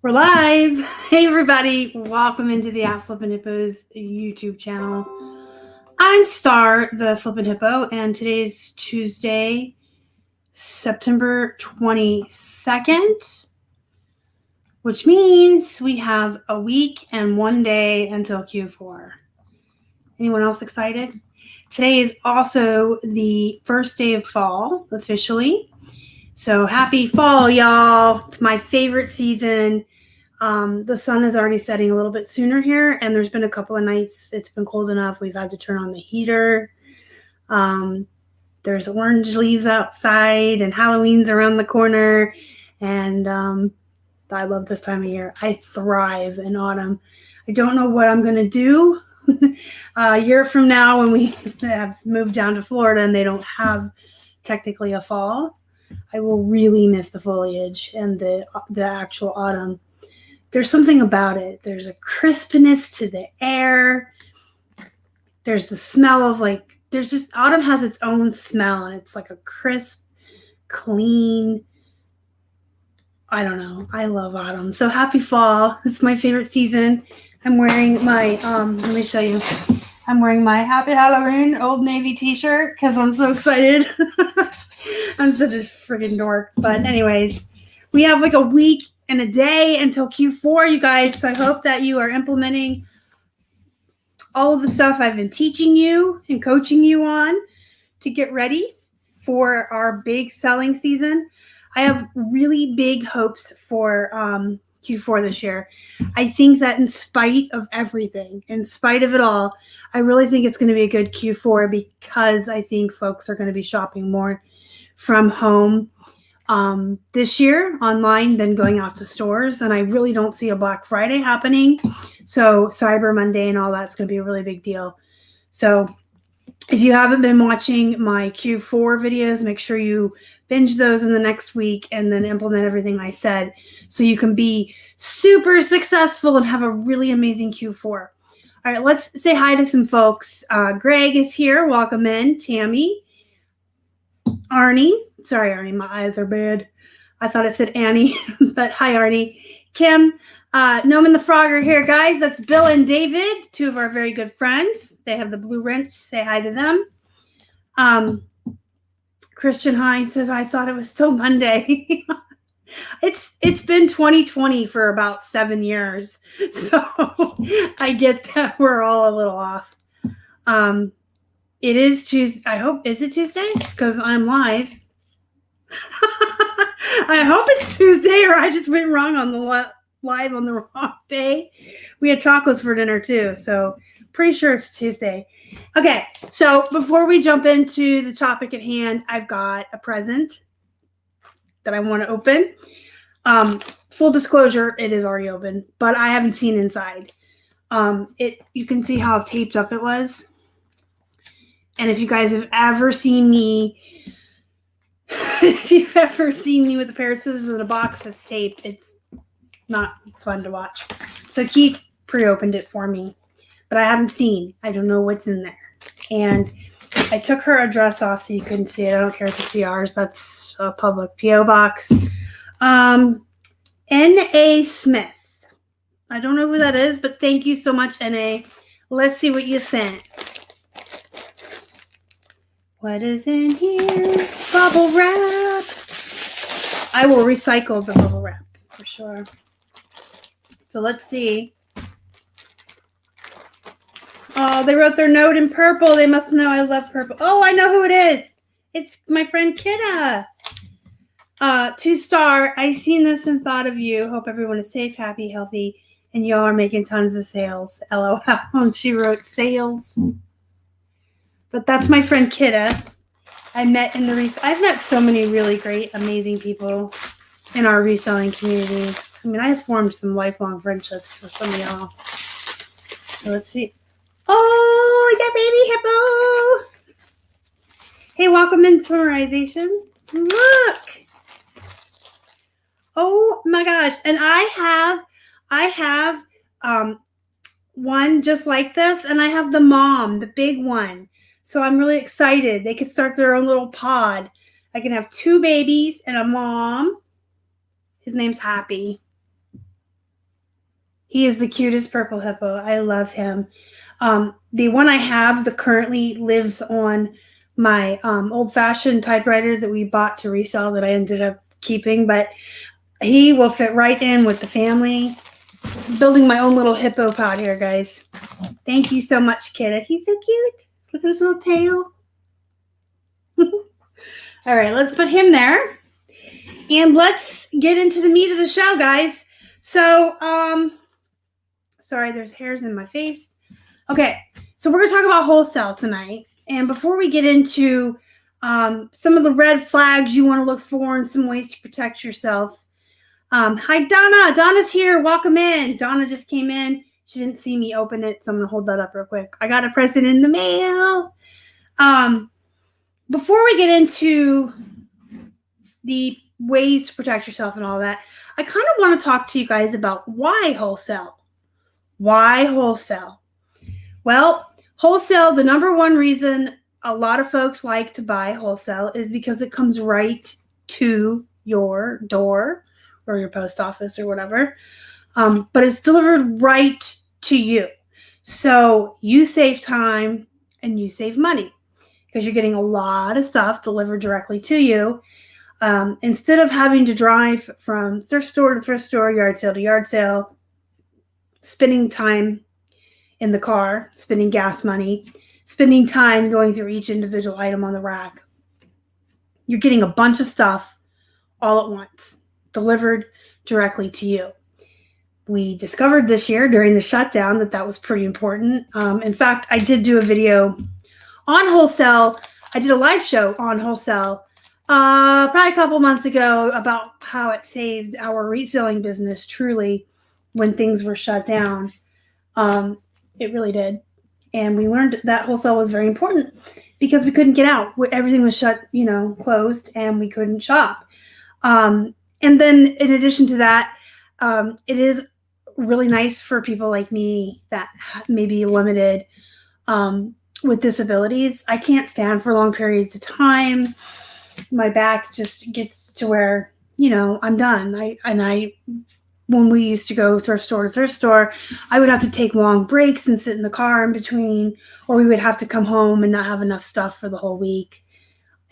We're live. Hey, everybody. Welcome into the Flippin Hippos YouTube channel. I'm Star, the Flippin Hippo, and today's Tuesday, September 22nd, which means we have a week and 1 day until Q4. Anyone else excited? Today is also the first day of fall, officially. So happy fall, y'all. It's my favorite season. The sun is already setting a little bit sooner here, and there's been a couple of nights it's been cold enough we've had to turn on the heater. There's orange leaves outside, and Halloween's around the corner, and I love this time of year. I thrive in autumn. I don't know what I'm going to do a year from now when we have moved down to Florida and they don't have technically a fall. I will really miss the foliage and the actual autumn. There's something about it. There's a crispness to the air. There's the smell of autumn has its own smell, and it's like a crisp, clean, I don't know. I love autumn. So happy fall. It's my favorite season. I'm wearing my, let me show you. I'm wearing my Happy Halloween Old Navy t-shirt because I'm so excited. I'm such a freaking dork. But anyways, we have like a week and a day until Q4, you guys. So I hope that you are implementing all of the stuff I've been teaching you and coaching you on to get ready for our big selling season. I have really big hopes for Q4 this year. I think that in spite of everything, in spite of it all, I really think it's going to be a good Q4 because I think folks are going to be shopping more from home this year online than going out to stores. And I really don't see a Black Friday happening. So Cyber Monday and all that's going to be a really big deal. So if you haven't been watching my Q4 videos, make sure you binge those in the next week and then implement everything I said so you can be super successful and have a really amazing Q4. All right, let's say hi to some folks. Greg is here. Welcome in. Tammy. Arnie. Sorry, Arnie, my eyes are bad. I thought it said Annie, but hi, Arnie. Kim. Gnome and the Frog are here, guys. That's Bill and David, two of our very good friends. They have the blue wrench. Say hi to them. Christian Hines says, I thought it was still Monday. It's been 2020 for about 7 years. So I get that we're all a little off. It is Tuesday. I hope, is it Tuesday? Because I'm live. I hope it's Tuesday or I just went wrong on the live on the wrong day. We had tacos for dinner too, so pretty sure it's Tuesday. Okay, so before we jump into the topic at hand, I've got a present that I want to open. Full disclosure, it is already open, but I haven't seen inside. You can see how taped up it was. And if you guys have ever seen me, if you've ever seen me with a pair of scissors in a box that's taped, it's not fun to watch. So Keith pre-opened it for me, but I haven't seen. I don't know what's in there. And I took her address off so you couldn't see it. I don't care if you see ours. That's a public P.O. box. N.A. Smith. I don't know who that is, but thank you so much, N.A. Let's see what you sent. What is in here? Bubble wrap. I will recycle the bubble wrap for sure. So let's see. Oh, they wrote their note in purple. They must know I love purple. Oh, I know who it is. It's my friend Kidda. 2-star. I seen this and thought of you. Hope everyone is safe, happy, healthy, and y'all are making tons of sales. LOL. And she wrote sales. But that's my friend Kidda. I met in the I've met so many really great, amazing people in our reselling community. I mean, I have formed some lifelong friendships with some of y'all. So let's see. Oh, that baby hippo. Hey, welcome in summarization. Look. Oh my gosh. And I have one just like this, and I have the mom, the big one. So I'm really excited. They could start their own little pod. I can have 2 babies and a mom. His name's Happy. He is the cutest purple hippo. I love him. The one I have that currently lives on my old-fashioned typewriter that we bought to resell that I ended up keeping, but he will fit right in with the family. Building my own little hippo pod here, guys. Thank you so much, Kidda. He's so cute. Look at his little tail. All right, let's put him there. And let's get into the meat of the show, guys. So, sorry, there's hairs in my face. Okay, so we're going to talk about wholesale tonight. And before we get into some of the red flags you want to look for and some ways to protect yourself. Hi, Donna. Donna's here. Welcome in. Donna just came in. She didn't see me open it, so I'm going to hold that up real quick. I got a present in the mail. Before we get into the ways to protect yourself and all that, I kind of want to talk to you guys about why wholesale. Why wholesale? Well, wholesale, the number one reason a lot of folks like to buy wholesale is because it comes right to your door or your post office or whatever. But it's delivered right to you. So you save time and you save money because you're getting a lot of stuff delivered directly to you. Instead of having to drive from thrift store to thrift store, yard sale to yard sale, spending time in the car, spending gas money, spending time going through each individual item on the rack, you're getting a bunch of stuff all at once, delivered directly to you. We discovered this year during the shutdown that was pretty important. In fact, I did do a video on wholesale. I did a live show on wholesale probably a couple months ago about how it saved our reselling business truly when things were shut down. It really did. And we learned that wholesale was very important because we couldn't get out. Everything was shut, closed, and we couldn't shop. And then in addition to that, it is really nice for people like me that may be limited with disabilities. I can't stand for long periods of time. My back just gets to where, I'm done. When we used to go thrift store to thrift store, I would have to take long breaks and sit in the car in between, or we would have to come home and not have enough stuff for the whole week.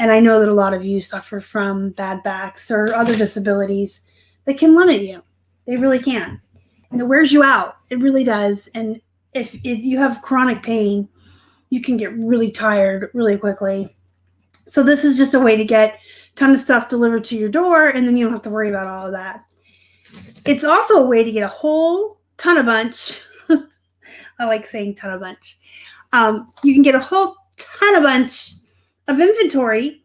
And I know that a lot of you suffer from bad backs or other disabilities that can limit you. They really can. And it wears you out. It really does. And if you have chronic pain, you can get really tired really quickly. So this is just a way to get a ton of stuff delivered to your door, and then you don't have to worry about all of that. It's also a way to get a whole ton of bunch. I like saying ton of bunch. You can get a whole ton of bunch of inventory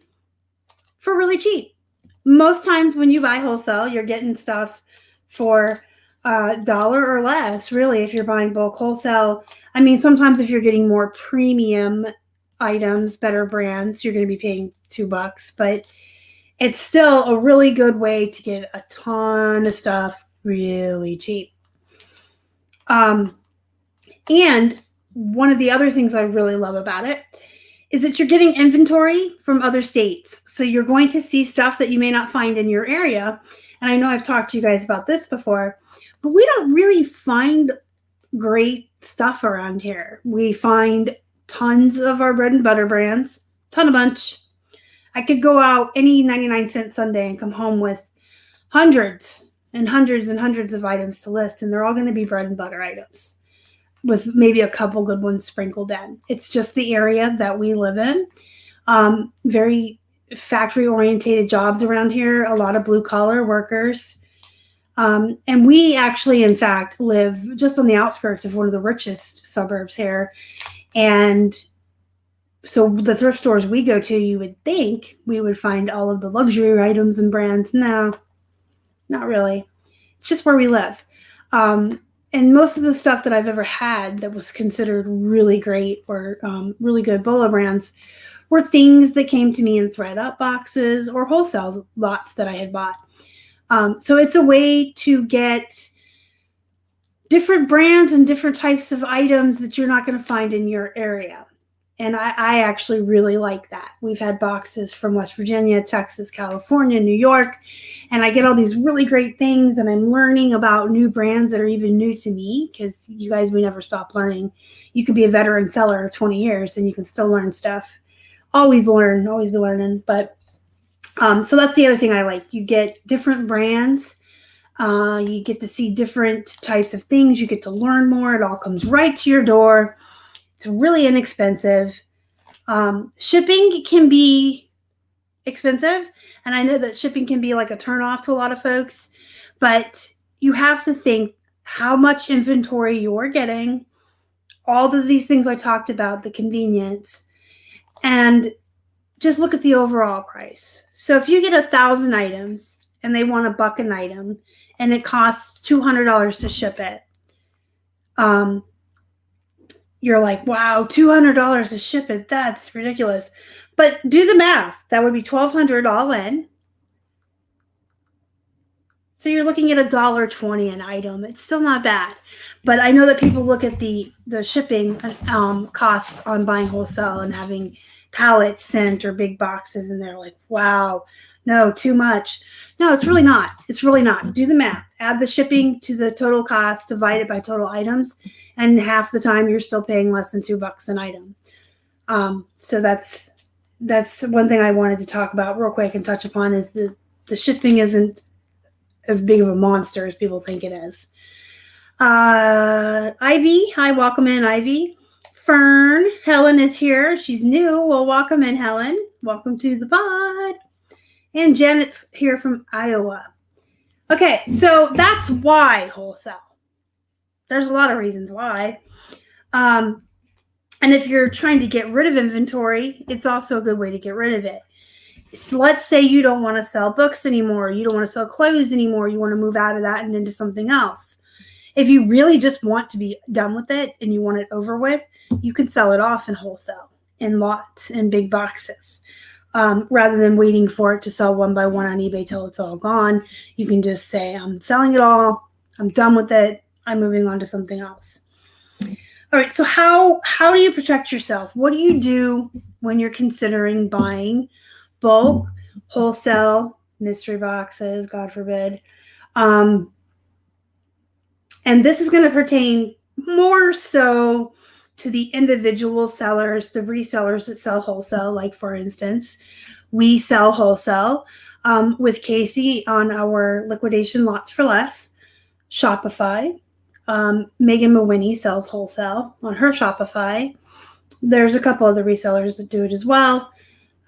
for really cheap. Most times when you buy wholesale, you're getting stuff for $1 or less, really, if you're buying bulk wholesale. I mean, sometimes if you're getting more premium items, better brands, you're going to be paying $2, but it's still a really good way to get a ton of stuff really cheap. And one of the other things I really love about it is that you're getting inventory from other states. So you're going to see stuff that you may not find in your area. And I know I've talked to you guys about this before, but we don't really find great stuff around here. We find tons of our bread and butter brands, ton of bunch. I could go out any 99-cent Sunday and come home with hundreds and hundreds and hundreds of items to list, and they're all going to be bread and butter items with maybe a couple good ones sprinkled in. It's just the area that we live in. Very factory-oriented jobs around here, a lot of blue-collar workers. And we actually, in fact, live just on the outskirts of one of the richest suburbs here. And so the thrift stores we go to, you would think we would find all of the luxury items and brands. No, not really. It's just where we live. And most of the stuff that I've ever had that was considered really great or really good Bolo brands were things that came to me in thread-up boxes or wholesale lots that I had bought. So it's a way to get different brands and different types of items that you're not going to find in your area. And I actually really like that. We've had boxes from West Virginia, Texas, California, New York, and I get all these really great things, and I'm learning about new brands that are even new to me, because you guys, we never stop learning. You could be a veteran seller of 20 years and you can still learn stuff. Always learn, always be learning. But so that's the other thing I like. You get different brands. You get to see different types of things. You get to learn more. It all comes right to your door. It's really inexpensive. Shipping can be expensive, and I know that shipping can be like a turnoff to a lot of folks, but you have to think how much inventory you're getting, all of these things I talked about, the convenience, and just look at the overall price. So if you get 1,000 items and they want $1 an item and it costs $200 to ship it, you're like, wow, $200 to ship it. That's ridiculous. But do the math. That would be $1,200 all in. So you're looking at $1.20 an item. It's still not bad. But I know that people look at the shipping costs on buying wholesale and having pallets sent or big boxes, and they're like, wow, no, too much. No, it's really not. It's really not. Do the math. Add the shipping to the total cost, divide it by total items, and half the time you're still paying less than $2 an item. So that's one thing I wanted to talk about real quick and touch upon, is the shipping isn't as big of a monster as people think it is. Ivy, hi, welcome in, Ivy. Fern, Helen is here. She's new. Well, welcome in, Helen. Welcome to the pod. And Janet's here from Iowa. Okay, so that's why wholesale. There's a lot of reasons why. And if you're trying to get rid of inventory, it's also a good way to get rid of it. So let's say you don't want to sell books anymore. You don't want to sell clothes anymore. You want to move out of that and into something else. If you really just want to be done with it and you want it over with, you can sell it off in wholesale, in lots, in big boxes. Rather than waiting for it to sell one by one on eBay till it's all gone, you can just say, I'm selling it all. I'm done with it. I'm moving on to something else. All right, so how do you protect yourself? What do you do when you're considering buying bulk, wholesale, mystery boxes, God forbid? And this is going to pertain more so to the individual sellers, the resellers that sell wholesale. Like, for instance, we sell wholesale with Casey on our Liquidation Lots for Less Shopify. Megan Mawhinney sells wholesale on her Shopify. There's a couple other resellers that do it as well.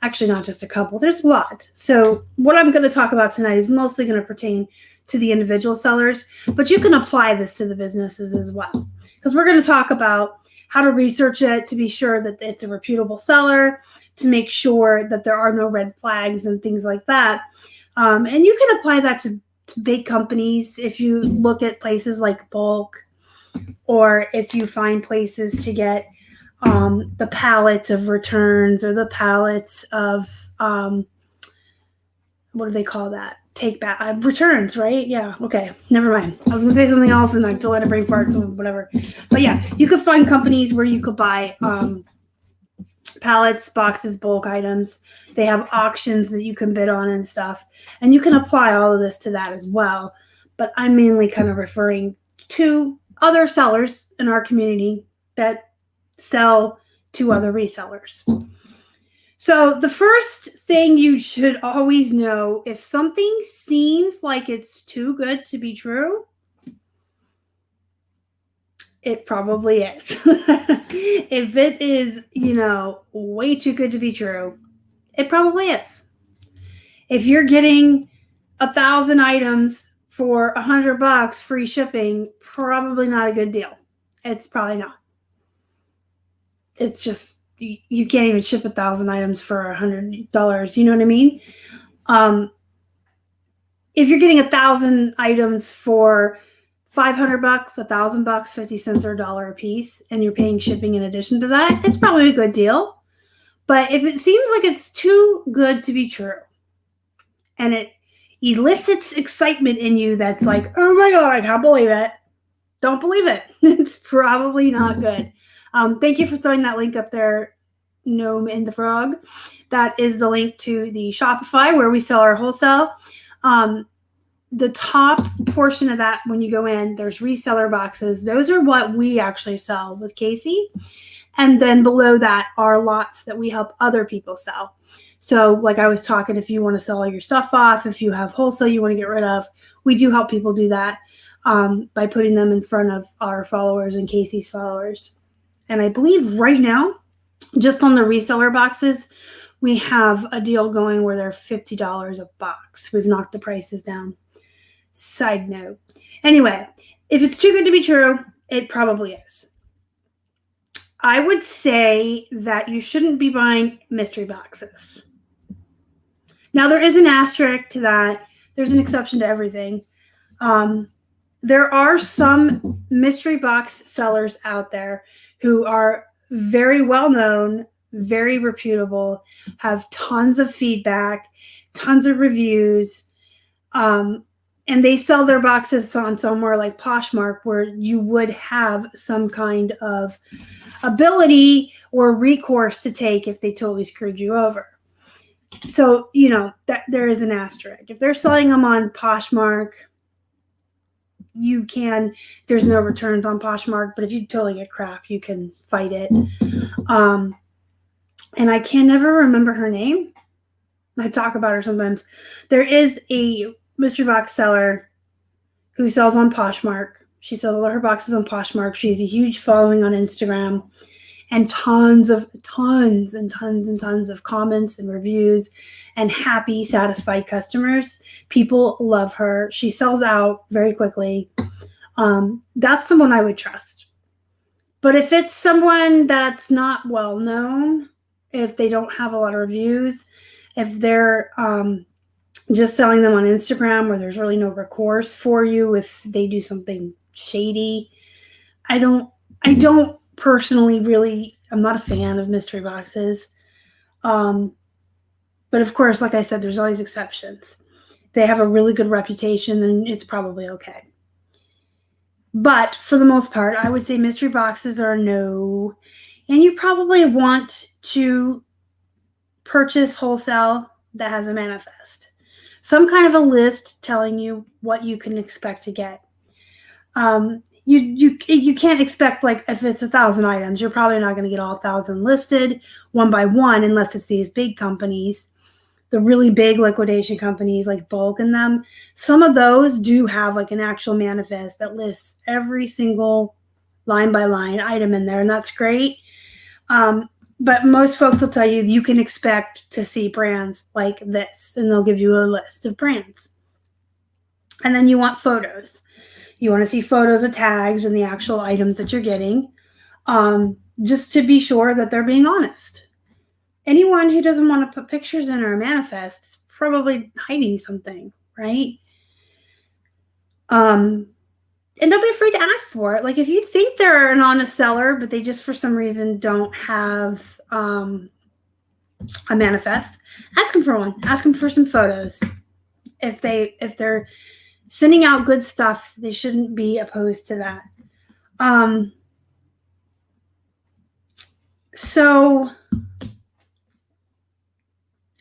Actually, not just a couple. There's a lot. So what I'm going to talk about tonight is mostly going to pertain to the individual sellers, but you can apply this to the businesses as well, because we're going to talk about how to research it to be sure that it's a reputable seller, to make sure that there are no red flags and things like that. And you can apply that to big companies. If you look at places like bulk, or if you find places to get the pallets of returns, or the pallets of what do they call that? Take back returns, right? Yeah. Okay. Never mind. I was gonna say something else and I told it a brain fart, so whatever. But yeah, you could find companies where you could buy pallets, boxes, bulk items. They have auctions that you can bid on and stuff, and you can apply all of this to that as well. But I'm mainly kind of referring to other sellers in our community that sell to other resellers. So the first thing you should always know, if something seems like it's too good to be true, it probably is. If it is, way too good to be true, it probably is. If you're getting 1,000 items for $100 free shipping, probably not a good deal. It's probably not. It's just, you can't even ship 1,000 items for $100. You know what I mean? If you're getting 1,000 items for $500, $1,000, 50 cents or $1 a piece, and you're paying shipping in addition to that, it's probably a good deal. But if it seems like it's too good to be true, and it elicits excitement in you that's like, oh my God, I can't believe it. Don't believe it. It's probably not good. Thank you for throwing that link up there, gnome and the frog. That is the link to the Shopify where we sell our wholesale. The top portion of that, when you go in, there's reseller boxes. Those are what we actually sell with Casey. And then below that are lots that we help other people sell. So like I was talking, if you want to sell all your stuff off, if you have wholesale you want to get rid of, we do help people do that by putting them in front of our followers and Casey's followers. And I believe right now, just on the reseller boxes, we have a deal going where they're $50 a box. We've knocked the prices down. Side note. Anyway, if it's too good to be true, it probably is. I would say that you shouldn't be buying mystery boxes. Now, there is an asterisk to that. There's an exception to everything. There are some mystery box sellers out there who are very well known, very reputable, have tons of feedback, tons of reviews, and they sell their boxes on somewhere like Poshmark where you would have some kind of ability or recourse to take if they totally screwed you over. So, you know, that there is an asterisk. If they're selling them on Poshmark, there's no returns on Poshmark, but if you totally get crap, you can fight it. And I can never remember her name. I talk about her sometimes. There is a mystery box seller who sells on Poshmark. She sells all her boxes on Poshmark. She has a huge following on Instagram and tons of comments and reviews and happy, satisfied customers. People love her. She sells out very quickly. That's someone I would trust. But if it's someone that's not well known, if they don't have a lot of reviews, if they're just selling them on Instagram where there's really no recourse for you if they do something shady, I don't personally really, I'm not a fan of mystery boxes. But of course, like I said, there's always exceptions. They have a really good reputation, then it's probably okay. But for the most part, I would say mystery boxes are no. And you probably want to purchase wholesale that has a manifest. Some kind of a list telling you what you can expect to get. You can't expect, like, if it's 1,000 items, you're probably not going to get all 1,000 listed one by one unless it's these big companies, the really big liquidation companies like Bulk and them. Some of those do have like an actual manifest that lists every single line by line item in there, and that's great. But most folks will tell you you can expect to see brands like this, and they'll give you a list of brands. And then you want photos. You want to see photos of tags and the actual items that you're getting, just to be sure that they're being honest. Anyone who doesn't want to put pictures in or a manifest is probably hiding something, right? And don't be afraid to ask for it. Like, if you think they're an honest seller, but they just for some reason don't have a manifest, ask them for one. Ask them for some photos. If they're sending out good stuff, they shouldn't be opposed to that. So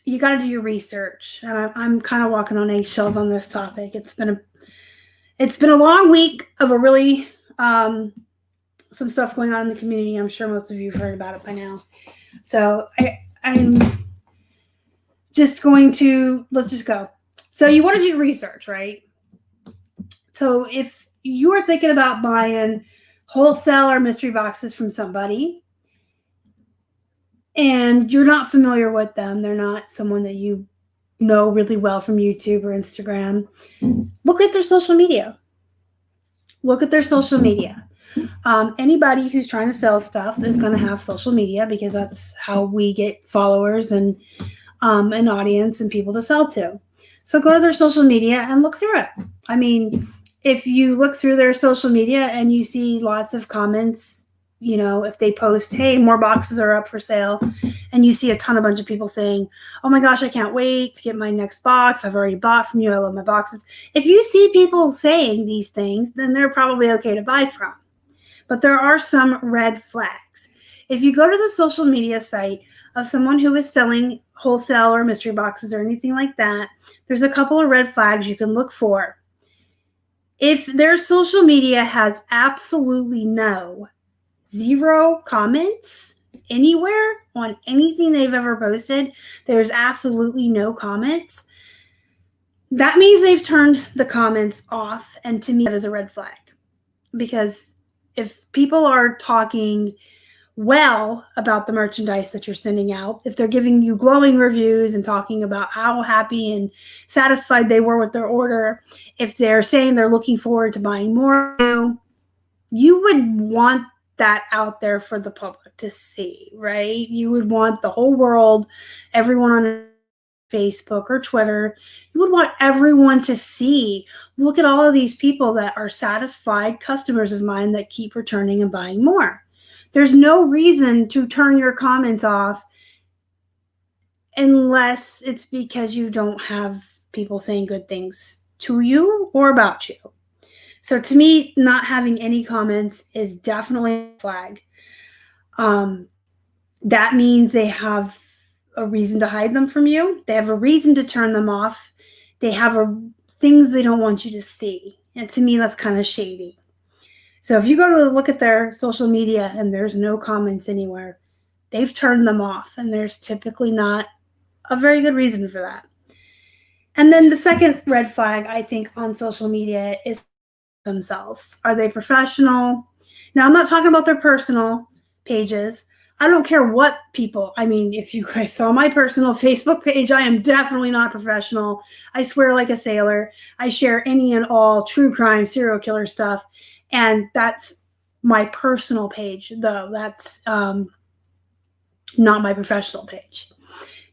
you got to do your research. And I'm kind of walking on eggshells on this topic. It's been a long week of a really some stuff going on in the community. I'm sure most of you have heard about it by now. So I'm just going to, let's just go. So you want to do research, right? So if you are thinking about buying wholesale or mystery boxes from somebody and you're not familiar with them, they're not someone that you know really well from YouTube or Instagram, look at their social media. Look at their social media. Anybody who's trying to sell stuff is going to have social media because that's how we get followers and an audience and people to sell to. So go to their social media and look through it. I mean, if you look through their social media and you see lots of comments, you know, if they post, hey, more boxes are up for sale, and you see a bunch of people saying, oh my gosh, I can't wait to get my next box. I've already bought from you. I love my boxes. If you see people saying these things, then they're probably okay to buy from. But there are some red flags. If you go to the social media site of someone who is selling wholesale or mystery boxes or anything like that, there's a couple of red flags you can look for. If their social media has absolutely zero comments anywhere on anything they've ever posted, there's absolutely no comments, that means they've turned the comments off. And to me, that is a red flag. Because if people are talking well about the merchandise that you're sending out, if they're giving you glowing reviews and talking about how happy and satisfied they were with their order, if they're saying they're looking forward to buying more, you would want that out there for the public to see, right? You would want the whole world, everyone on Facebook or Twitter, you would want everyone to see, look at all of these people that are satisfied customers of mine that keep returning and buying more. There's no reason to turn your comments off unless it's because you don't have people saying good things to you or about you. So to me, not having any comments is definitely a flag. That means they have a reason to hide them from you. They have a reason to turn them off. They have things they don't want you to see. And to me, that's kind of shady. So if you go to look at their social media and there's no comments anywhere, they've turned them off. And there's typically not a very good reason for that. And then the second red flag, I think, on social media is themselves. Are they professional? Now, I'm not talking about their personal pages. I don't care what people, I mean, if you guys saw my personal Facebook page, I am definitely not professional. I swear like a sailor. I share any and all true crime, serial killer stuff. And that's my personal page, though. That's not my professional page.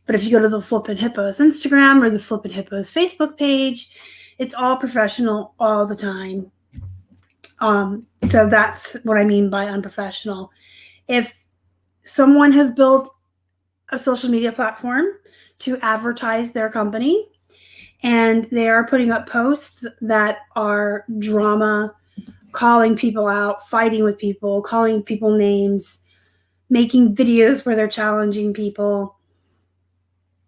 But if you go to the Flippin Hippos Instagram or the Flippin Hippos Facebook page, it's all professional all the time. So that's what I mean by unprofessional. If someone has built a social media platform to advertise their company and they are putting up posts that are drama, calling people out, fighting with people, calling people names, making videos where they're challenging people,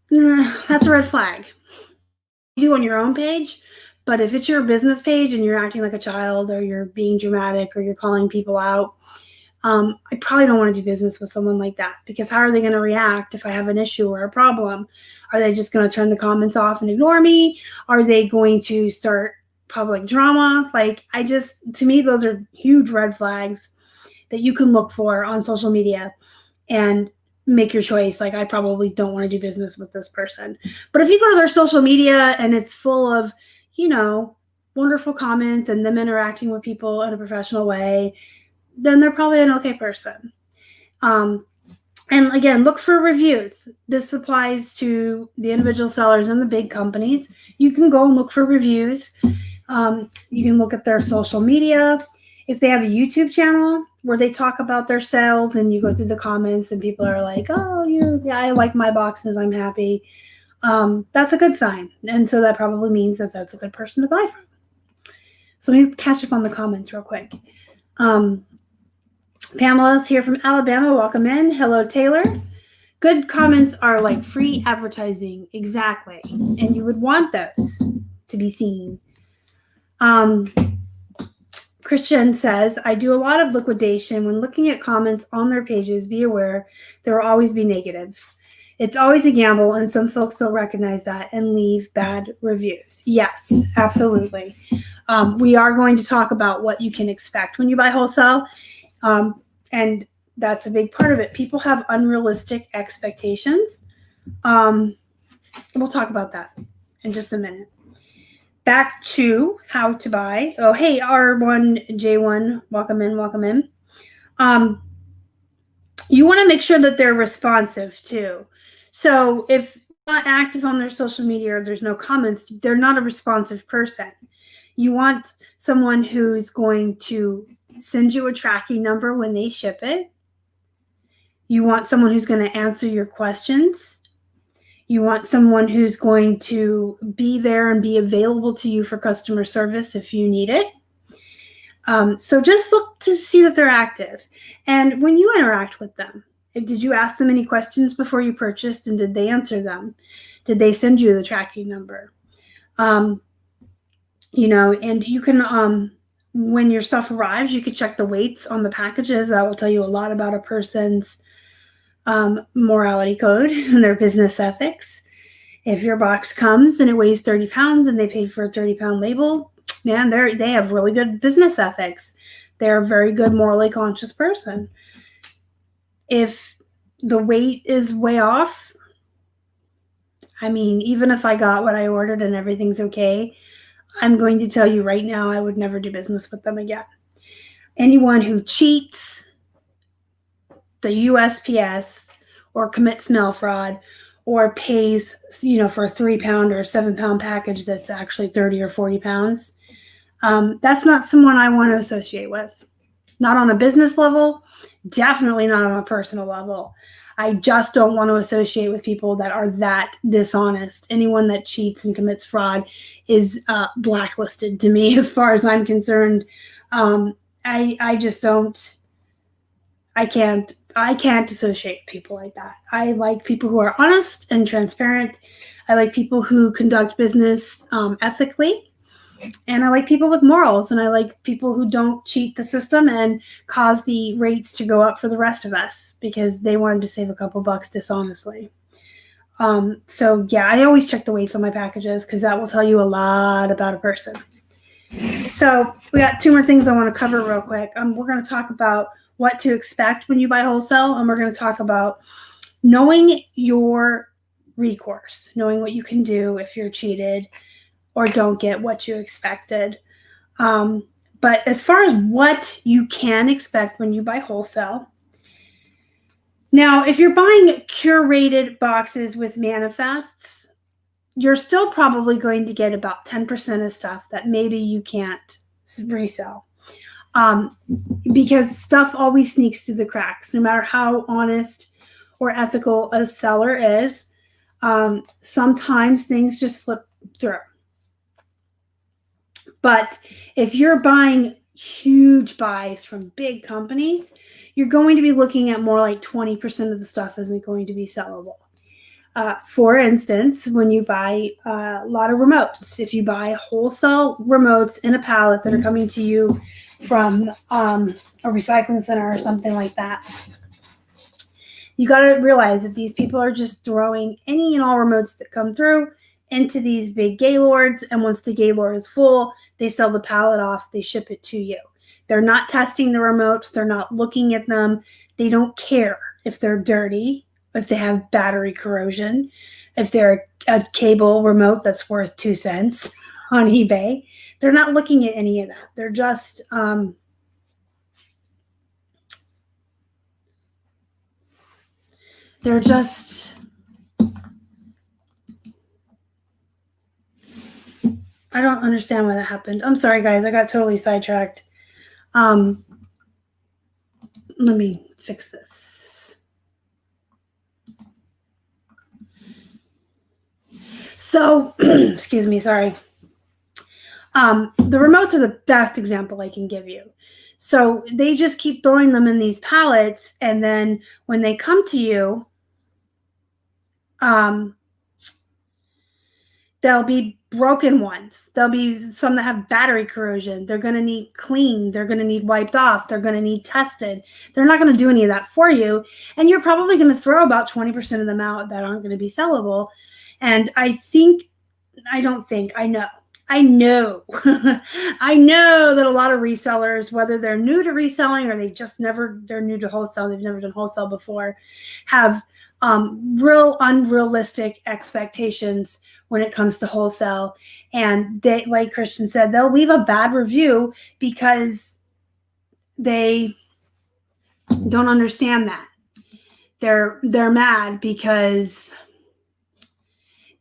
that's a red flag. You do on your own page, but if it's your business page and you're acting like a child or you're being dramatic or you're calling people out, I probably don't want to do business with someone like that, because how are they going to react if I have an issue or a problem? Are they just going to turn the comments off and ignore me? Are they going to start public drama? To me, those are huge red flags that you can look for on social media and make your choice. I probably don't want to do business with this person. But if you go to their social media and it's full of, wonderful comments and them interacting with people in a professional way, then they're probably an okay person. And again, look for reviews. This applies to the individual sellers and the big companies. You can go and look for reviews. You can look at their social media. If they have a YouTube channel where they talk about their sales and you go through the comments and people are like, oh, yeah, I like my boxes, I'm happy. That's a good sign. And so that probably means that that's a good person to buy from. So let me catch up on the comments real quick. Pamela's here from Alabama. Welcome in. Hello, Taylor. Good comments are like free advertising. Exactly. And you would want those to be seen. Christian says, I do a lot of liquidation. When looking at comments on their pages, be aware there will always be negatives. It's always a gamble, and some folks don't recognize that and leave bad reviews. Yes, absolutely. We are going to talk about what you can expect when you buy wholesale. And that's a big part of it. People have unrealistic expectations. We'll talk about that in just a minute. Back to how to buy. Oh, hey, R1J1, welcome in, welcome in. You want to make sure that they're responsive too. So if they're not active on their social media or there's no comments, they're not a responsive person. You want someone who's going to send you a tracking number when they ship it. You want someone who's going to answer your questions. You want someone who's going to be there and be available to you for customer service if you need it. So just look to see that they're active. And when you interact with them, Did you ask them any questions before you purchased, and did they answer them? Did they send you the tracking number? And you can, when your stuff arrives, you can check the weights on the packages. That will tell you a lot about a person's morality code and their business ethics. If your box comes and it weighs 30 pounds and they paid for a 30-pound label, man, they have really good business ethics. They're a very good, morally conscious person. If the weight is way off, I mean, even if I got what I ordered and everything's okay, I'm going to tell you right now, I would never do business with them again. Anyone who cheats the USPS or commits mail fraud or pays, for a 3-pound or 7-pound package that's actually 30 or 40 pounds, that's not someone I want to associate with. Not on a business level, definitely not on a personal level. I just don't want to associate with people that are that dishonest. Anyone that cheats and commits fraud is blacklisted to me, as far as I'm concerned. I just don't. I can't associate with people like that. I like people who are honest and transparent. I like people who conduct business ethically. And I like people with morals, and I like people who don't cheat the system and cause the rates to go up for the rest of us because they wanted to save a couple bucks dishonestly. So yeah, I always check the weights on my packages because that will tell you a lot about a person. So we got 2 more things I want to cover real quick. We're going to talk about what to expect when you buy wholesale, and we're going to talk about knowing your recourse, knowing what you can do if you're cheated or don't get what you expected. But as far as what you can expect when you buy wholesale, now, if you're buying curated boxes with manifests, you're still probably going to get about 10% of stuff that maybe you can't resell. Because stuff always sneaks through the cracks, no matter how honest or ethical a seller is. Sometimes things just slip through. But if you're buying huge buys from big companies, you're going to be looking at more like 20% of the stuff isn't going to be sellable. For instance, when you buy a lot of remotes, if you buy wholesale remotes in a pallet that are coming to you from a recycling center or something like that, you got to realize that these people are just throwing any and all remotes that come through into these big gaylords, and once the gaylord is full, they sell the pallet off, they ship it to you. They're not testing the remotes, they're not looking at them, they don't care if they're dirty, if they have battery corrosion, if they're a cable remote that's worth 2 cents on eBay. They're not looking at any of that. They're just I don't understand why that happened. I'm sorry, guys. I got totally sidetracked. Let me fix this. So, excuse me, sorry. The remotes are the best example I can give you. So they just keep throwing them in these pallets, and then when they come to you, there'll be broken ones. There'll be some that have battery corrosion. They're going to need cleaned. They're going to need wiped off. They're going to need tested. They're not going to do any of that for you. And you're probably going to throw about 20% of them out that aren't going to be sellable. And I know. I know that a lot of resellers, whether they're new to reselling or they're new to wholesale, they've never done wholesale before, have real unrealistic expectations when it comes to wholesale. And they, like Christian said, they'll leave a bad review because they don't understand that. They're mad because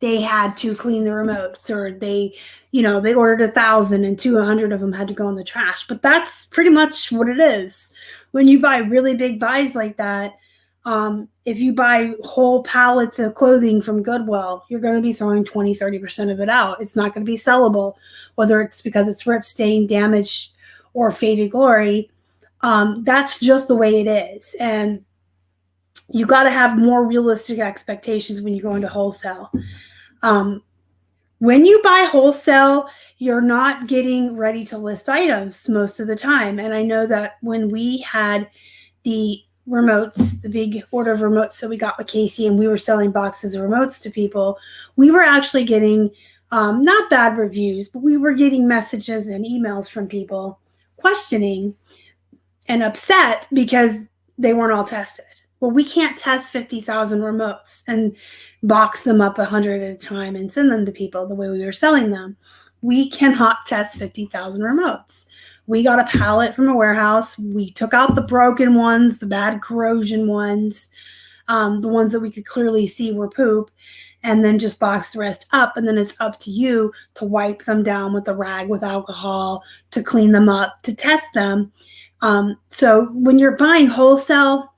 they had to clean the remotes, or they ordered 1,000 and 200 of them had to go in the trash. But that's pretty much what it is. When you buy really big buys like that, if you buy whole pallets of clothing from Goodwill, you're going to be throwing 20-30% of it out. It's not going to be sellable, whether it's because it's ripped, stained, damaged, or faded glory. That's just the way it is. And You got to have more realistic expectations when you go into wholesale. When you buy wholesale, you're not getting ready to list items most of the time. And I know that when we had the remotes, the big order of remotes that we got with Casey, and we were selling boxes of remotes to people, we were actually getting not bad reviews, but we were getting messages and emails from people questioning and upset because they weren't all tested. Well, we can't test 50,000 remotes and box them up 100 at a time and send them to people the way we were selling them. We cannot test 50,000 remotes. We got a pallet from a warehouse. We took out the broken ones, the bad corrosion ones, the ones that we could clearly see were poop, and then just box the rest up. And then it's up to you to wipe them down with a rag with alcohol, to clean them up, to test them. So when you're buying wholesale,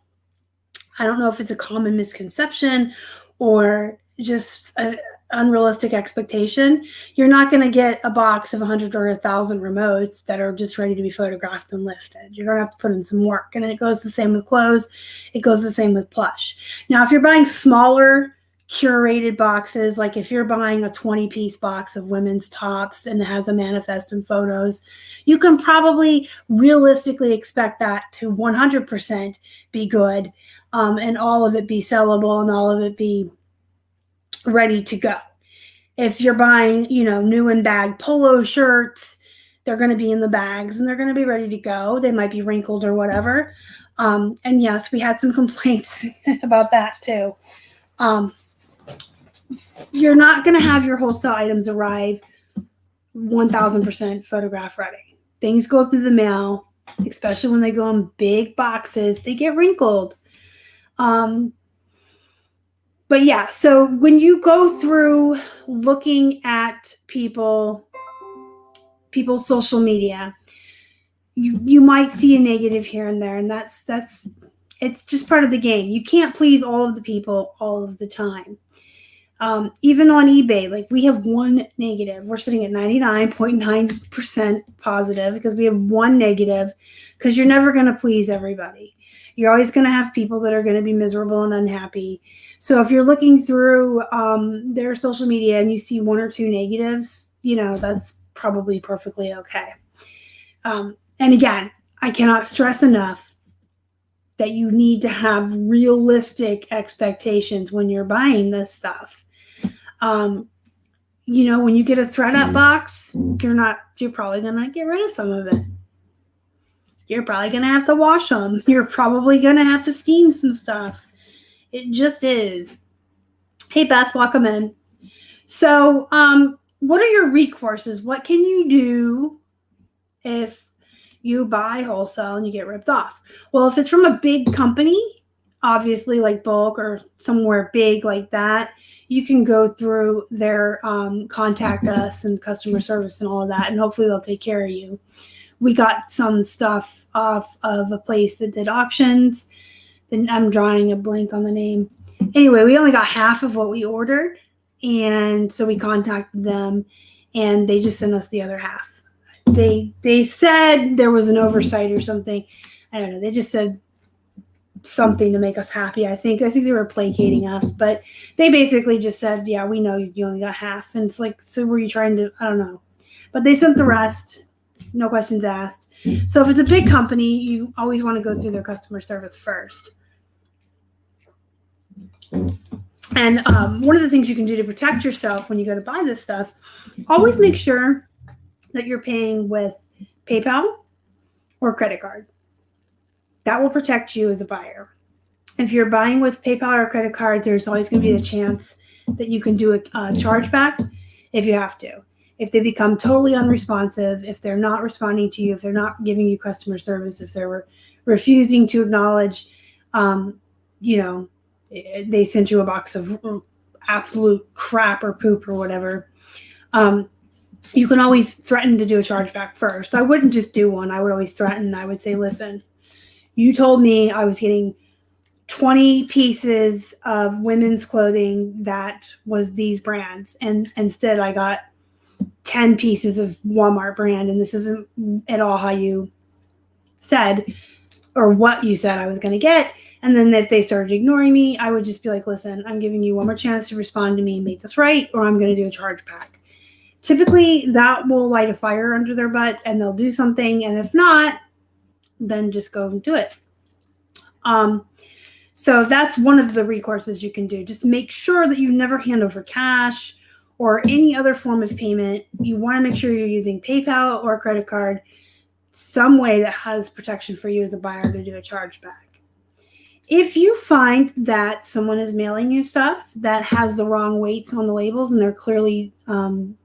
I don't know if it's a common misconception or just an unrealistic expectation. You're not going to get a box of 100 or 1,000 remotes that are just ready to be photographed and listed. You're going to have to put in some work. And it goes the same with clothes. It goes the same with Plush. Now, if you're buying smaller curated boxes, like if you're buying a 20-piece box of women's tops and it has a manifest and photos, you can probably realistically expect that to 100% be good, and all of it be sellable and all of it be ready to go. If you're buying, new and bagged polo shirts, they're going to be in the bags and they're going to be ready to go. They might be wrinkled or whatever. And yes, we had some complaints about that too. You're not going to have your wholesale items arrive 1,000% photograph ready. Things go through the mail, especially when they go in big boxes. They get wrinkled. But yeah, so when you go through looking at people's social media, you might see a negative here and there, and that's it's just part of the game. You can't please all of the people all of the time. Even on eBay, like we have one negative. We're sitting at 99.9% positive because we have one negative, because you're never going to please everybody. You're always going to have people that are going to be miserable and unhappy. So if you're looking through their social media and you see one or two negatives, that's probably perfectly okay. And again, I cannot stress enough that you need to have realistic expectations when you're buying this stuff. When you get a ThredUp box, you're probably going to get rid of some of it. You're probably going to have to wash them. You're probably going to have to steam some stuff. It just is. Hey, Beth, welcome in. So, what are your recourses? What can you do if you buy wholesale and you get ripped off? Well, if it's from a big company, obviously like bulk or somewhere big like that, you can go through their contact us and customer service and all of that, and hopefully they'll take care of you. We got some stuff off of a place that did auctions. Then I'm drawing a blank on the name. Anyway, we only got half of what we ordered, and so we contacted them, and they just sent us the other half. They said there was an oversight or something. I don't know. They just said something to make us happy. I think they were placating us, but they basically just said, yeah, we know you only got half. And it's like, so were you trying to, I don't know. But they sent the rest, no questions asked. So if it's a big company, you always want to go through their customer service first. And one of the things you can do to protect yourself when you go to buy this stuff, always make sure that you're paying with PayPal or credit card. That will protect you as a buyer. If you're buying with PayPal or credit card, there's always going to be the chance that you can do a chargeback if you have to. If they become totally unresponsive, if they're not responding to you, if they're not giving you customer service, if they're refusing to acknowledge, they sent you a box of absolute crap or poop or whatever, you can always threaten to do a chargeback first. I wouldn't just do one. I would always threaten. I would say, listen, you told me I was getting 20 pieces of women's clothing that was these brands, and instead I got 10 pieces of Walmart brand, and this isn't at all how you said or what you said I was going to get. And then if they started ignoring me, I would just be like, listen, I'm giving you one more chance to respond to me and make this right, or I'm going to do a chargeback. Typically, that will light a fire under their butt and they'll do something. And if not, then just go and do it. So that's one of the recourses you can do. Just make sure that you never hand over cash or any other form of payment. You want to make sure you're using PayPal or a credit card, some way that has protection for you as a buyer to do a chargeback. If you find that someone is mailing you stuff that has the wrong weights on the labels and they're clearly, and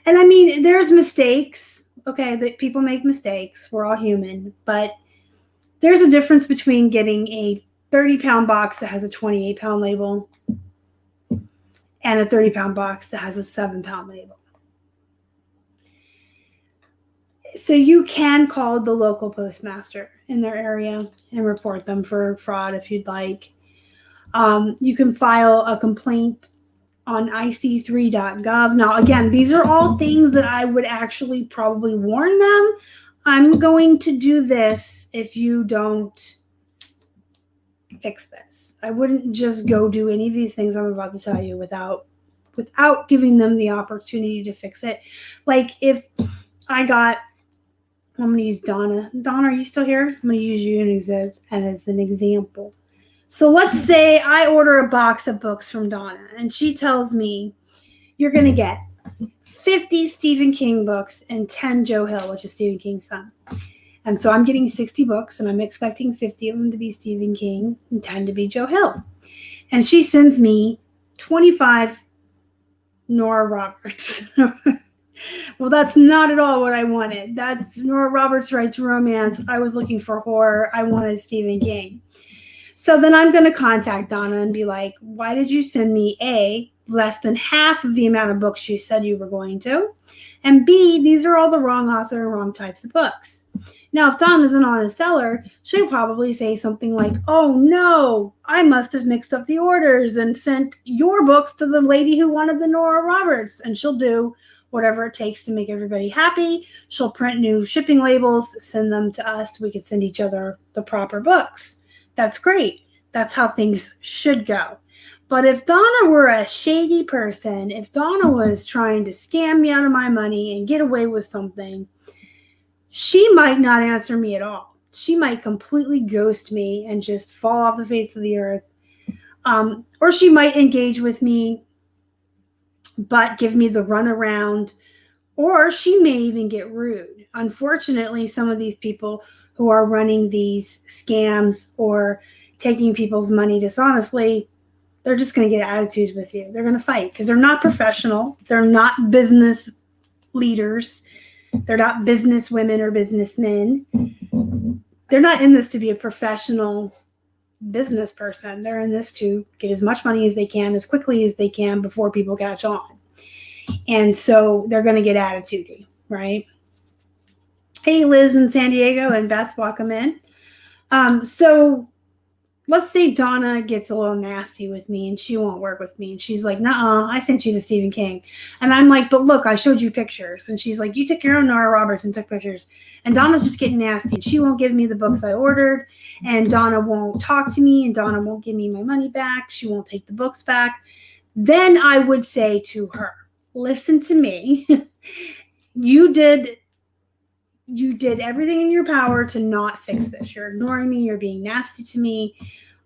I mean, there's mistakes, okay, that people make mistakes. We're all human, but there's a difference between getting a 30-pound box that has a 28-pound label and a 30-pound box that has a 7-pound label. So you can call the local postmaster in their area and report them for fraud if you'd like. You can file a complaint on ic3.gov. Now, again, these are all things that I would actually probably warn them. I'm going to do this if you don't fix this. I wouldn't just go do any of these things I'm about to tell you without giving them the opportunity to fix it. Like if I got, I'm going to use Donna. Donna, are you still here? I'm going to use you as an example. So let's say I order a box of books from Donna and she tells me you're going to get 50 Stephen King books and 10 Joe Hill, which is Stephen King's son. And so I'm getting 60 books and I'm expecting 50 of them to be Stephen King and 10 to be Joe Hill. And she sends me 25 Nora Roberts. Well, that's not at all what I wanted. That's Nora Roberts writes romance. I was looking for horror. I wanted Stephen King. So then I'm going to contact Donna and be like, why did you send me A, less than half of the amount of books you said you were going to? And B, these are all the wrong author and wrong types of books. Now, if Donna's an honest seller, she'll probably say something like, oh no, I must have mixed up the orders and sent your books to the lady who wanted the Nora Roberts. And she'll do whatever it takes to make everybody happy. She'll print new shipping labels, send them to us. We could send each other the proper books. That's great. That's how things should go. But if Donna were a shady person, if Donna was trying to scam me out of my money and get away with something, she might not answer me at all. She might completely ghost me and just fall off the face of the earth. Or she might engage with me, but give me the runaround. Or she may even get rude. Unfortunately, some of these people who are running these scams or taking people's money dishonestly, they're just going to get attitudes with you. They're going to fight because they're not professional. They're not business leaders. They're not business women or businessmen. They're not in this to be a professional business person. They're in this to get as much money as they can, as quickly as they can before people catch on. And so they're going to get attitudey, right? Hey, Liz in San Diego and Beth, welcome in. So let's say Donna gets a little nasty with me and she won't work with me. And she's like, nuh-uh, I sent you to Stephen King. And I'm like, but look, I showed you pictures. And she's like, you took your own Nora Roberts and took pictures. And Donna's just getting nasty. And she won't give me the books I ordered. And Donna won't talk to me. And Donna won't give me my money back. She won't take the books back. Then I would say to her, listen to me. You did everything in your power to not fix this. You're ignoring me. You're being nasty to me.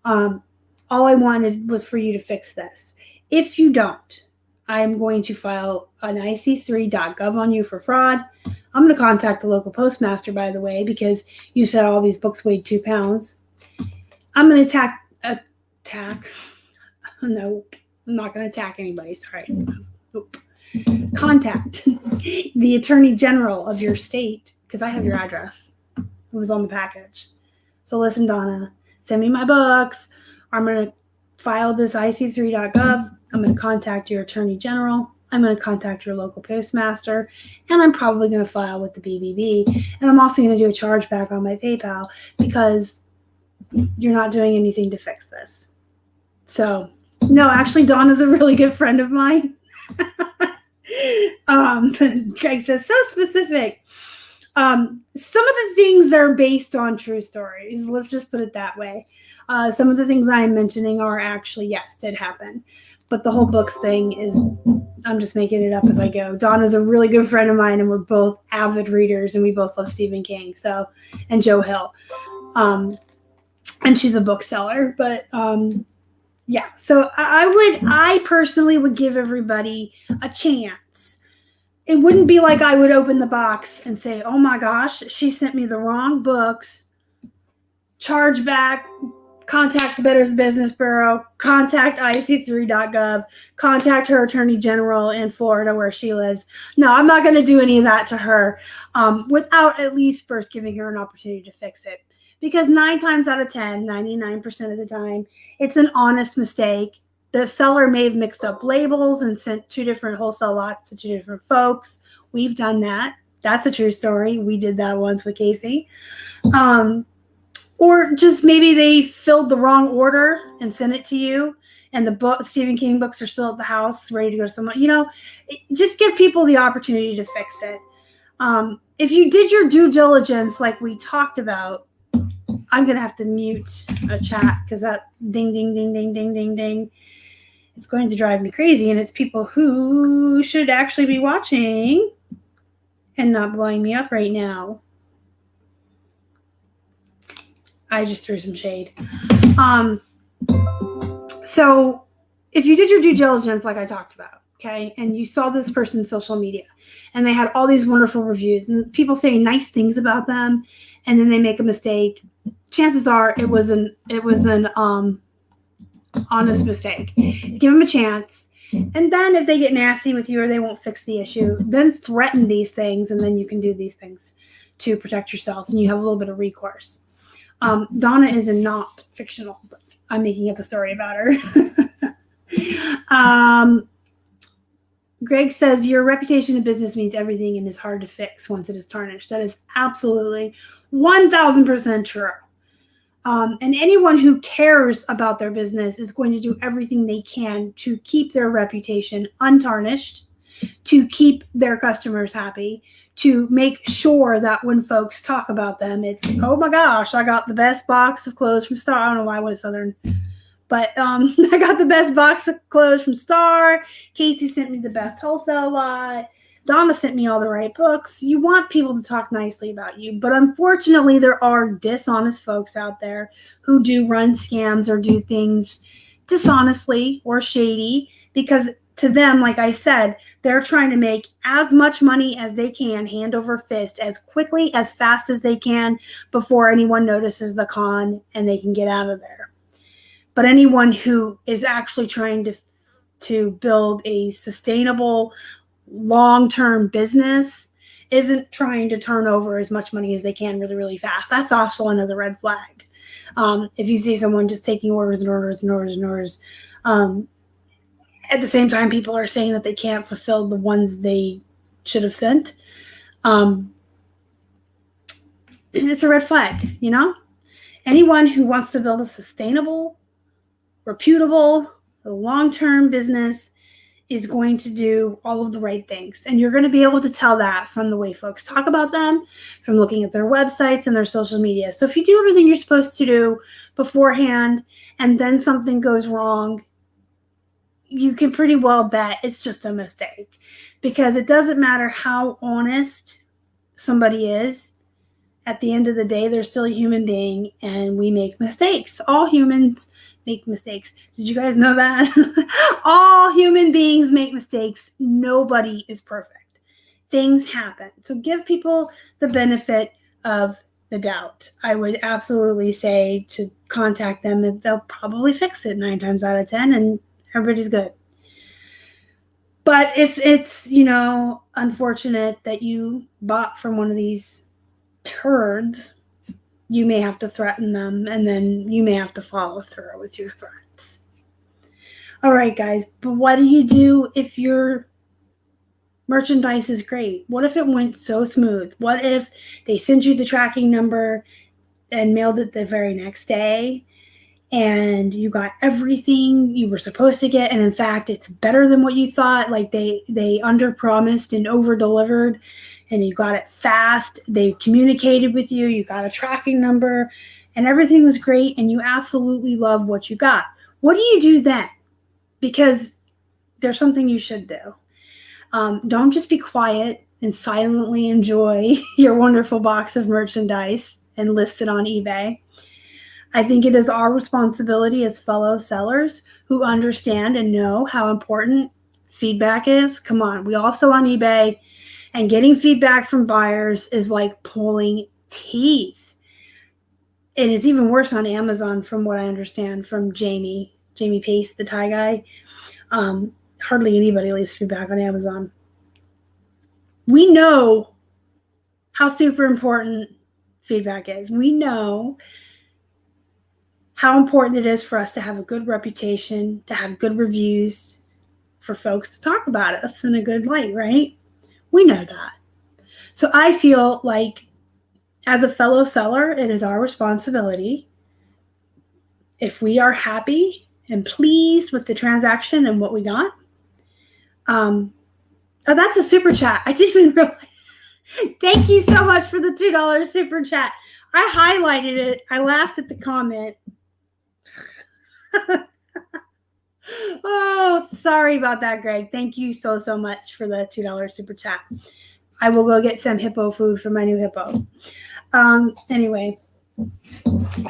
All I wanted was for you to fix this. If you don't, I'm going to file an ic3.gov on you for fraud. I'm going to contact the local postmaster, by the way, because you said all these books weighed 2 pounds. I'm going to attack. No, I'm not going to attack anybody. Sorry. Nope. Contact the attorney general of your state, because I have your address. It was on the package. So listen, Donna, send me my books. I'm going to file this ic3.gov. I'm going to contact your attorney general. I'm going to contact your local postmaster. And I'm probably going to file with the BBB. And I'm also going to do a chargeback on my PayPal because you're not doing anything to fix this. So, no, actually, Donna's a really good friend of mine. Greg says, so specific. Some of the things are based on true stories. Let's just put it that way. Some of the things I'm mentioning are actually, yes, did happen. But the whole books thing is, I'm just making it up as I go. Donna's a really good friend of mine, and we're both avid readers, and we both love Stephen King, and Joe Hill. And she's a bookseller. But yeah, so I personally would give everybody a chance. It wouldn't be like I would open the box and say, oh my gosh, she sent me the wrong books. Charge back, contact the Better Business Bureau, contact IC3.gov, contact her attorney general in Florida where she lives. No, I'm not going to do any of that to her without at least first giving her an opportunity to fix it. Because 9 times out of 10, 99% of the time, it's an honest mistake. The seller may have mixed up labels and sent 2 different wholesale lots to 2 different folks. We've done that. That's a true story. We did that once with Casey. Or just maybe they filled the wrong order and sent it to you, and the Stephen King books are still at the house, ready to go to someone. Just give people the opportunity to fix it. If you did your due diligence like we talked about, I'm going to have to mute a chat because that ding, ding, ding, ding, ding, ding, ding. It's going to drive me crazy, and it's people who should actually be watching and not blowing me up right now. I just threw some shade. So if you did your due diligence like I talked about, okay, and you saw this person's social media, and they had all these wonderful reviews, and people saying nice things about them, and then they make a mistake, chances are it was an honest mistake. Give them a chance. And then if they get nasty with you or they won't fix the issue, then threaten these things, and then you can do these things to protect yourself, and you have a little bit of recourse. Donna is not fictional, but I'm making up a story about her. Greg says, your reputation in business means everything and is hard to fix once it is tarnished. That is absolutely 1,000% true. And anyone who cares about their business is going to do everything they can to keep their reputation untarnished, to keep their customers happy, to make sure that when folks talk about them, it's, oh my gosh, I got the best box of clothes from Star. I don't know why I went Southern, but I got the best box of clothes from Star. Casey sent me the best wholesale lot. Donna sent me all the right books. You want people to talk nicely about you, but unfortunately there are dishonest folks out there who do run scams or do things dishonestly or shady, because to them, like I said, they're trying to make as much money as they can, hand over fist, as quickly, as fast as they can before anyone notices the con and they can get out of there. But anyone who is actually trying to build a sustainable, long-term business isn't trying to turn over as much money as they can really, really fast. That's also another red flag. If you see someone just taking orders and orders and orders and orders, at the same time, people are saying that they can't fulfill the ones they should have sent. It's a red flag, Anyone who wants to build a sustainable, reputable, long-term business is going to do all of the right things. And you're going to be able to tell that from the way folks talk about them, from looking at their websites and their social media. So if you do everything you're supposed to do beforehand and then something goes wrong, you can pretty well bet it's just a mistake, because it doesn't matter how honest somebody is. At the end of the day, they're still a human being, and we make mistakes. All humans make mistakes. Did you guys know that? All human beings make mistakes. Nobody is perfect. Things happen. So give people the benefit of the doubt. I would absolutely say to contact them, and they'll probably fix it 9 times out of 10, and everybody's good. But if it's, unfortunate that you bought from one of these turds, you may have to threaten them, and then you may have to follow through with your threats. All right, guys, but what do you do if your merchandise is great? What if it went so smooth? What if they sent you the tracking number and mailed it the very next day, and you got everything you were supposed to get, and in fact, it's better than what you thought? Like they under-promised and over-delivered, and you got it fast. They communicated with you. You got a tracking number and everything was great. And you absolutely love what you got. What do you do then? Because there's something you should do. Don't just be quiet and silently enjoy your wonderful box of merchandise and list it on eBay. I think it is our responsibility as fellow sellers who understand and know how important feedback is. Come on, we all sell on eBay, and getting feedback from buyers is like pulling teeth. And it's even worse on Amazon, from what I understand from Jamie Pace, the Thai guy. Hardly anybody leaves feedback on Amazon. We know how super important feedback is. We know how important it is for us to have a good reputation, to have good reviews, for folks to talk about us in a good light, right? We know that. So I feel like as a fellow seller, it is our responsibility, if we are happy and pleased with the transaction and what we got. Oh, that's a super chat. I didn't even realize. Thank you so much for the $2 super chat. I highlighted it. I laughed at the comment. Oh, sorry about that, Greg. Thank you so much for the $2 super chat. I will go get some hippo food for my new hippo. Anyway,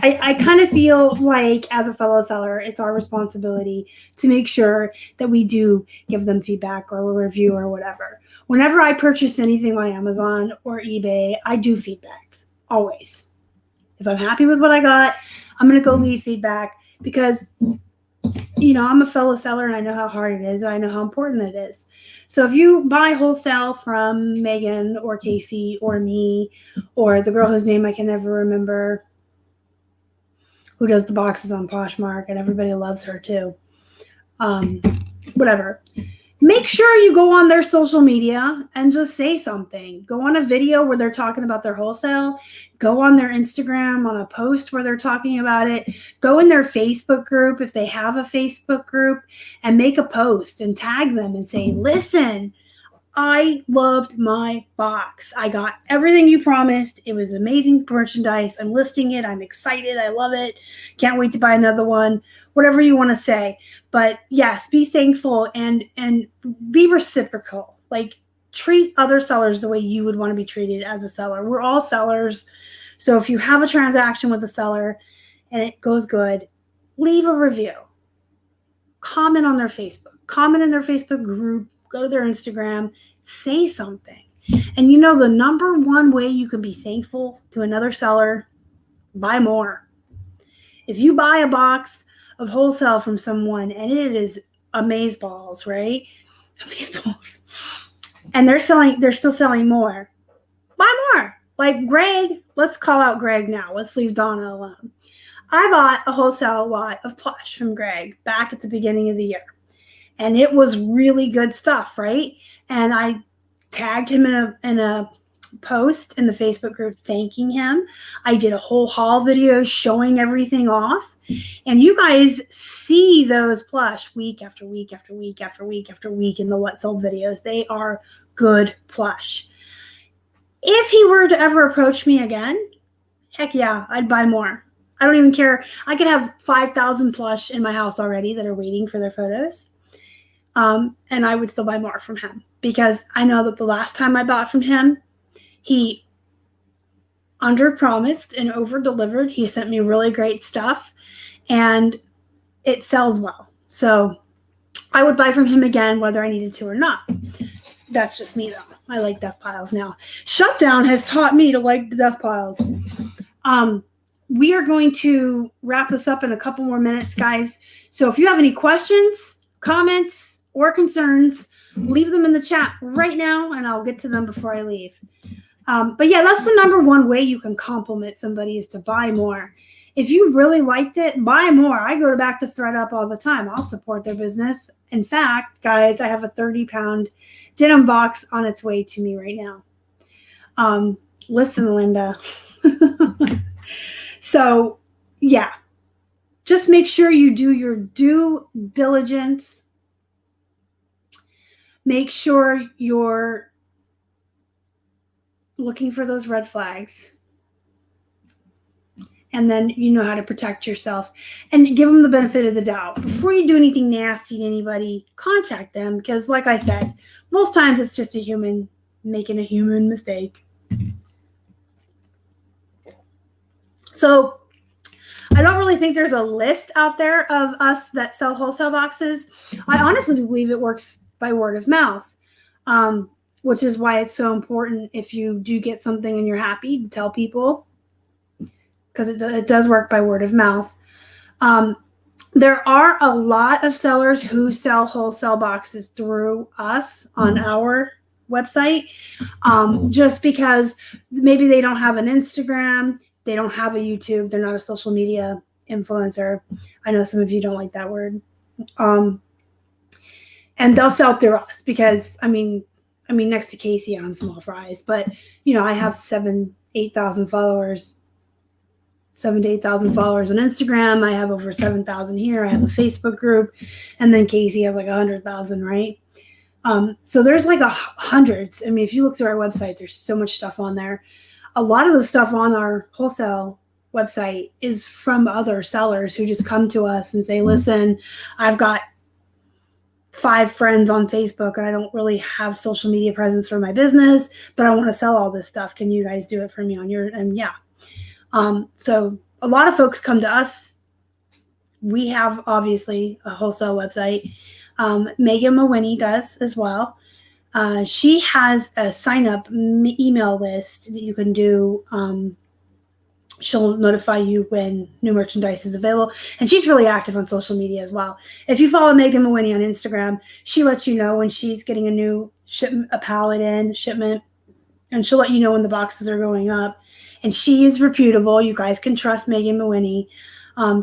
I kind of feel like as a fellow seller, it's our responsibility to make sure that we do give them feedback or a review or whatever. Whenever I purchase anything on Amazon or eBay, I do feedback, always. If I'm happy with what I got, I'm going to go leave feedback because, you know, I'm a fellow seller and I know how hard it is and I know how important it is. So if you buy wholesale from Megan or Casey or me or the girl whose name I can never remember, who does the boxes on Poshmark, and everybody loves her too. Whatever. Make sure you go on their social media and just say something. Go on a video where they're talking about their wholesale. Go on their Instagram on a post where they're talking about it. Go in their Facebook group if they have a Facebook group and make a post and tag them and say, listen, I loved my box. I got everything you promised. It was amazing merchandise. I'm listing it. I'm excited. I love it. Can't wait to buy another one. Whatever you want to say. But yes, be thankful and be reciprocal. Like, treat other sellers the way you would want to be treated as a seller. We're all sellers. So if you have a transaction with a seller and it goes good, leave a review. Comment on their Facebook. Comment in their Facebook group. Go to their Instagram, say something. And you know the number one way you can be thankful to another seller, buy more. If you buy a box of wholesale from someone and it is amazeballs, right? Amazeballs. And they're still selling more. Buy more. Like Greg, let's call out Greg now. Let's leave Donna alone. I bought a wholesale lot of Plush from Greg back at the beginning of the year. And it was really good stuff, right? And I tagged him in a post in the Facebook group thanking him. I did a whole haul video showing everything off. And you guys see those Plush week after week after week after week after week in the What Sold videos. They are good Plush. If he were to ever approach me again, heck yeah, I'd buy more. I don't even care. I could have 5,000 Plush in my house already that are waiting for their photos. And I would still buy more from him because I know that the last time I bought from him, he under-promised and over-delivered. He sent me really great stuff and it sells well. So I would buy from him again, whether I needed to or not. That's just me though. I like death piles now. Shutdown has taught me to like the death piles. We are going to wrap this up in a couple more minutes, guys. So if you have any questions, comments, or concerns, leave them in the chat right now and I'll get to them before I leave. But yeah, that's the number one way you can compliment somebody is to buy more. If you really liked it, buy more. I go back to ThredUp all the time. I'll support their business. In fact, guys, I have a 30-pound denim box on its way to me right now. Listen, Linda. So yeah, just make sure you do your due diligence. Make sure you're looking for those red flags. And then you know how to protect yourself and give them the benefit of the doubt. Before you do anything nasty to anybody, contact them, because like I said, most times it's just a human making a human mistake. So I don't really think there's a list out there of us that sell wholesale boxes. I honestly believe it works by word of mouth, which is why it's so important if you do get something and you're happy to tell people, because it does work by word of mouth. There are a lot of sellers who sell wholesale boxes through us on our website, just because maybe they don't have an Instagram, they don't have a YouTube, they're not a social media influencer. I know some of you don't like that word. And they'll sell through us because, I mean, next to Casey, I'm small fries, but I have 7,000-8,000 followers. 7,000 to 8,000 followers on Instagram. I have over 7,000 here. I have a Facebook group, and then Casey has like 100,000, right? So there's like hundreds. I mean, if you look through our website, there's so much stuff on there. A lot of the stuff on our wholesale website is from other sellers who just come to us and say, listen, I've got 5 friends on Facebook and I don't really have social media presence for my business, but I want to sell all this stuff. Can you guys do it for me on your, and yeah. So a lot of folks come to us. We have obviously a wholesale website. Megan Mawiney does as well. She has a sign up email list that you can do. She'll notify you when new merchandise is available. And she's really active on social media as well. If you follow Megan Mawiney on Instagram, she lets you know when she's getting a new shipment, a pallet in shipment, and she'll let you know when the boxes are going up. And she is reputable. You guys can trust Megan Mawiney.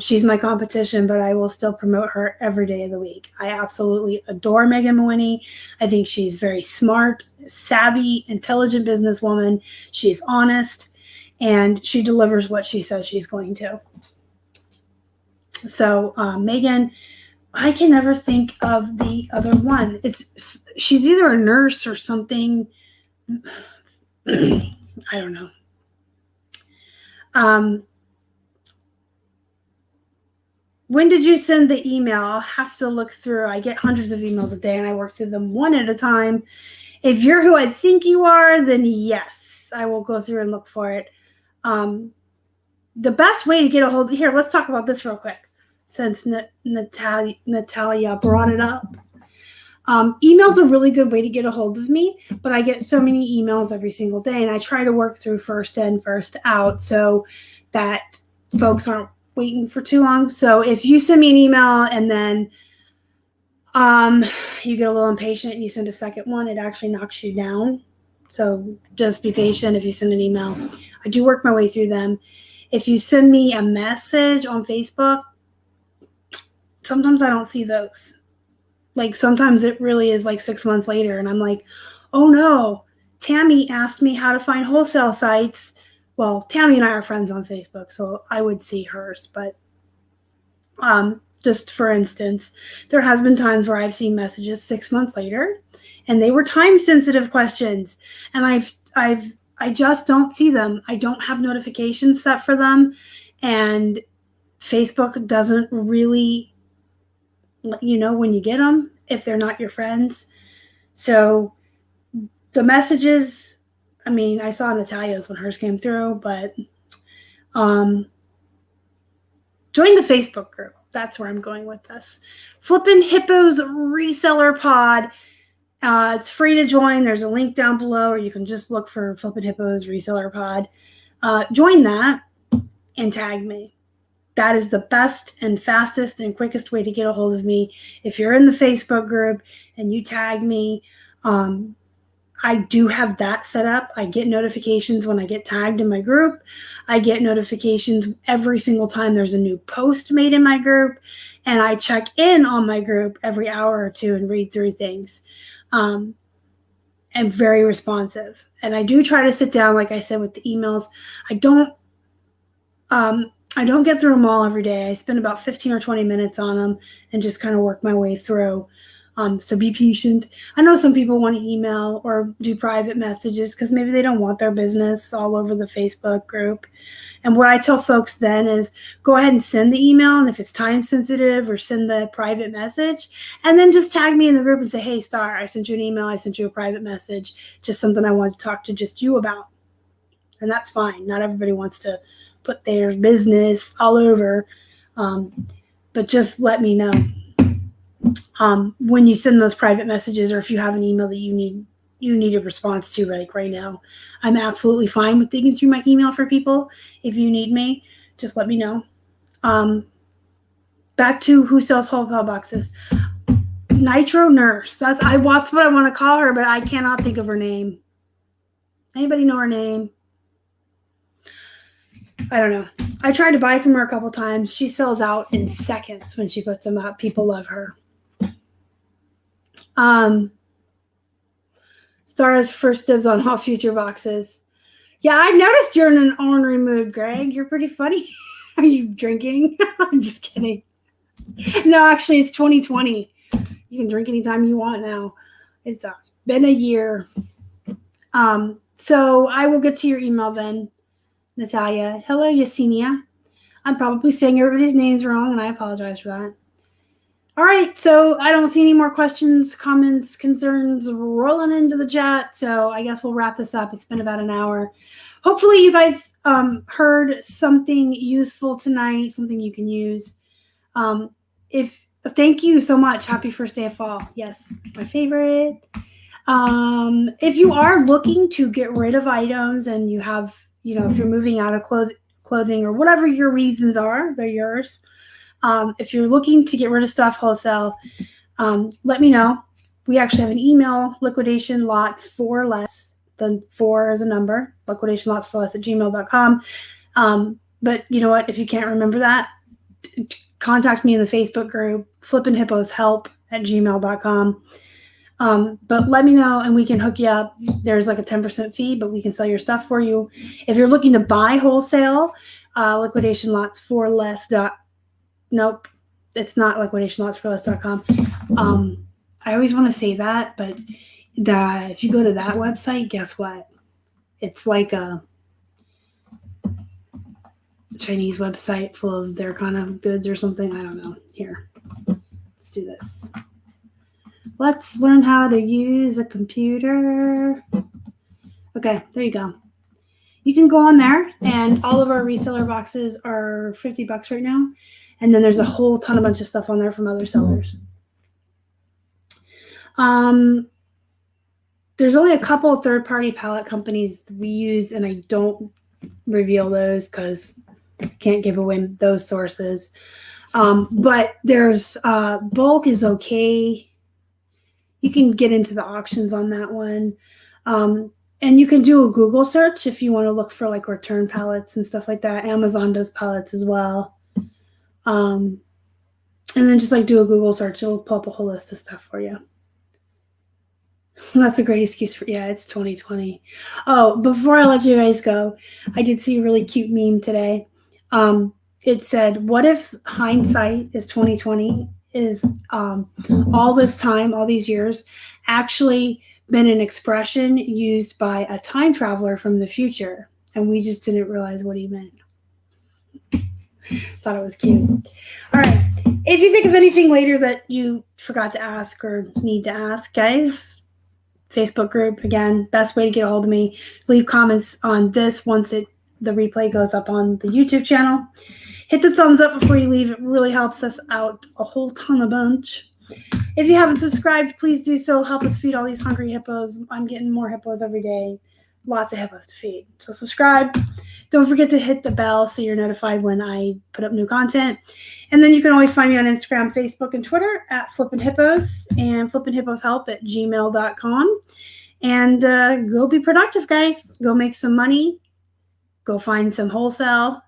She's my competition, but I will still promote her every day of the week. I absolutely adore Megan Mawiney. I think she's very smart, savvy, intelligent businesswoman. She's honest, and she delivers what she says she's going to. So Megan, I can never think of the other one. She's either a nurse or something. I don't know. When did you send the email? I'll have to look through. I get hundreds of emails a day and I work through them one at a time. If you're who I think you are, then yes, I will go through and look for it. The best way to get a hold of, here, let's talk about this real quick since Natalia brought it up. Email's a really good way to get a hold of me, but I get so many emails every single day, and I try to work through first in, first out so that folks aren't waiting for too long. So if you send me an email and then you get a little impatient and you send a second one, it actually knocks you down. So just be patient if you send an email. I do work my way through them. If you send me a message on Facebook, sometimes I don't see those. Like sometimes it really is like 6 months later and I'm like, oh no, Tammy asked me how to find wholesale sites. Well, Tammy and I are friends on Facebook, so I would see hers. But just for instance, there has been times where I've seen messages 6 months later and they were time sensitive questions. And I just don't see them. I don't have notifications set for them. And Facebook doesn't really let you know when you get them if they're not your friends. So the messages, I mean, I saw Natalia's when hers came through, but join the Facebook group. That's where I'm going with this. Flippin' Hippos Reseller Pod. It's free to join. There's a link down below, or you can just look for Flippin' Hippos Reseller Pod. Join that and tag me. That is the best and fastest and quickest way to get a hold of me. If you're in the Facebook group and you tag me, I do have that set up. I get notifications when I get tagged in my group. I get notifications every single time there's a new post made in my group. And I check in on my group every hour or two and read through things. I'm very responsive. And I do try to sit down, like I said, with the emails. I don't get through them all every day. I spend about 15 or 20 minutes on them and just kind of work my way through. So be patient. I know some people want to email or do private messages because maybe they don't want their business all over the Facebook group. And what I tell folks then is go ahead and send the email. And if it's time sensitive, or send the private message, and then just tag me in the group and say, hey, Star, I sent you an email. I sent you a private message, just something I wanted to talk to just you about. And that's fine. Not everybody wants to put their business all over. But just let me know when you send those private messages, or if you have an email that you need a response to, like right now. I'm absolutely fine with digging through my email for people. If you need me, just let me know. Back to who sells wholesale boxes. Nitro Nurse. That's what I want to call her, but I cannot think of her name. Anybody know her name? I don't know. I tried to buy from her a couple times. She sells out in seconds when she puts them up. People love her. Star has first dibs on all future boxes. Yeah, I noticed you're in an ornery mood, Greg. You're pretty funny. Are you drinking? I'm just kidding. No, actually, it's 2020. You can drink anytime you want now. It's been a year. So I will get to your email then, Natalia. Hello, Yesenia. I'm probably saying everybody's names wrong, and I apologize for that. All right, so I don't see any more questions, comments, concerns rolling into the chat, so I guess we'll wrap this up. It's been about an hour. Hopefully you guys heard something useful tonight, something you can use. Thank you so much. Happy first day of fall. Yes, my favorite. If you are looking to get rid of items and you have, if you're moving out of clothing or whatever your reasons are, they're yours. If you're looking to get rid of stuff wholesale, let me know. We actually have an email, liquidation lots for less. The 4 is a number, liquidationlotsforless@gmail.com. But you know what? If you can't remember that, contact me in the Facebook group, flippinhipposhelp@gmail.com. But let me know and we can hook you up. There's like a 10% fee, but we can sell your stuff for you. If you're looking to buy wholesale, liquidation lots for less. Nope, it's not liquidationlotsforless.com. I always want to say that, but if you go to that website, guess what? It's like a Chinese website full of their kind of goods or something. I don't know. Here, let's do this. Let's learn how to use a computer. Okay, there you go. You can go on there, and all of our reseller boxes are $50 right now. And then there's a whole bunch of stuff on there from other sellers. There's only a couple of third-party pallet companies we use, and I don't reveal those because I can't give away those sources. But there's bulk is okay. You can get into the auctions on that one. And you can do a Google search if you want to look for like return pallets and stuff like that. Amazon does pallets as well. And then just like do a Google search. It'll pull up a whole list of stuff for you. That's a great excuse for, yeah, it's 2020. Oh, before I let you guys go, I did see a really cute meme today. It said, what if hindsight is 2020 is all this time, all these years, actually been an expression used by a time traveler from the future, and we just didn't realize what he meant. Thought it was cute. All right. If you think of anything later that you forgot to ask or need to ask, guys, Facebook group, again, best way to get a hold of me. Leave comments on this once the replay goes up on the YouTube channel. Hit the thumbs up before you leave. It really helps us out a whole ton of bunch. If you haven't subscribed, please do so. Help us feed all these hungry hippos. I'm getting more hippos every day. Lots of hippos to feed. So subscribe. Don't forget to hit the bell so you're notified when I put up new content. And then you can always find me on Instagram, Facebook, and Twitter at flippinhippos and flippinhipposhelp@gmail.com. And go be productive, guys. Go make some money. Go find some wholesale.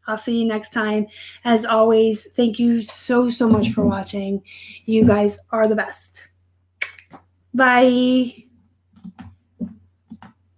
I'll see you next time. As always, thank you so, so much for watching. You guys are the best. Bye.